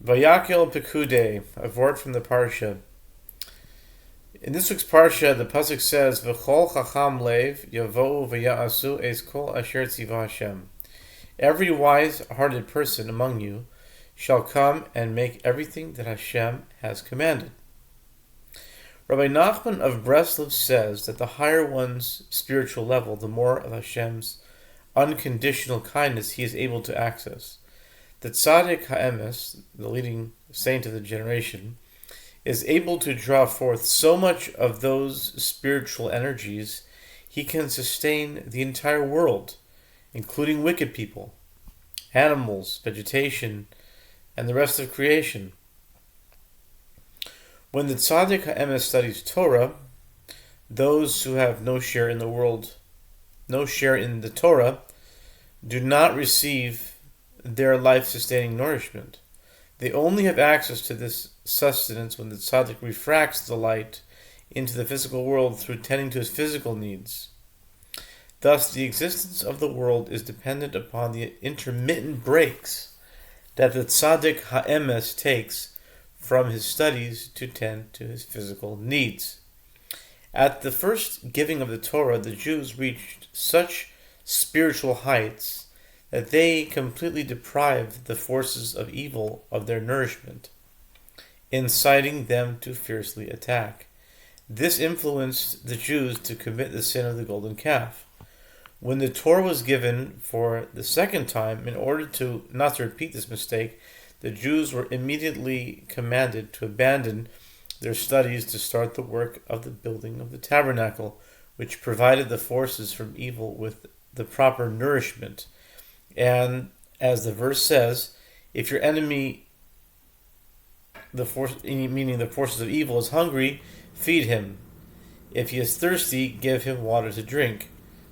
Vayakel Pikudei, a vort from the Parshah. In this week's Parshah, the pasuk says, "V'chol chacham lev yavohu v'ya'asu es kol asher tziva Hashem." Every wise-hearted person among you shall come and make everything that Hashem has commanded. Rabbi Nachman of Breslov says that the higher one's spiritual level, the more of Hashem's unconditional kindness he is able to access. The tzaddik ha'emes, the leading saint of the generation, is able to draw forth so much of those spiritual energies he can sustain the entire world, including wicked people, animals, vegetation, and the rest of creation. When the tzaddik ha'emes studies Torah, those who have no share in the world, no share in the Torah, do not receive their life-sustaining nourishment. They only have access to this sustenance when the tzaddik refracts the light into the physical world through tending to his physical needs. Thus, the existence of the world is dependent upon the intermittent breaks that the tzaddik ha'emes takes from his studies to tend to his physical needs. At the first giving of the Torah, the Jews reached such spiritual heights that they completely deprived the forces of evil of their nourishment, inciting them to fiercely attack. This influenced the Jews to commit the sin of the golden calf. When the Torah was given for the second time, in order to not to repeat this mistake, the Jews were immediately commanded to abandon their studies to start the work of the building of the tabernacle, which provided the forces from evil with the proper nourishment. And as the verse says, if your enemy, meaning the forces of evil, is hungry, feed him. If he is thirsty, give him water to drink.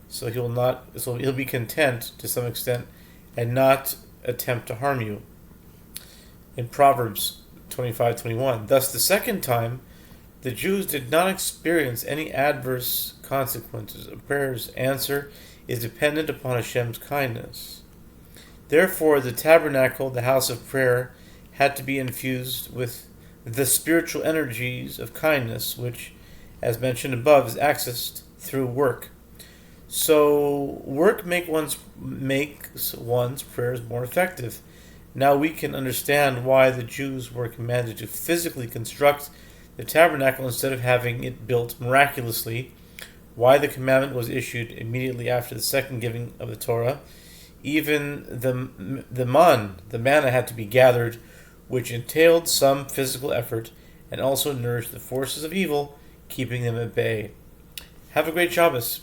So he'll be content to some extent and not attempt to harm you. In Proverbs 25:21. Thus, the second time, the Jews did not experience any adverse consequences. A prayer's answer is dependent upon Hashem's kindness. Therefore, the tabernacle, the house of prayer, had to be infused with the spiritual energies of kindness, which, as mentioned above, is accessed through work. So, work makes one's prayers more effective. Now we can understand why the Jews were commanded to physically construct the tabernacle instead of having it built miraculously, why the commandment was issued immediately after the second giving of the Torah. Even the manna had to be gathered, which entailed some physical effort and also nourished the forces of evil, keeping them at bay. Have a great Shabbos.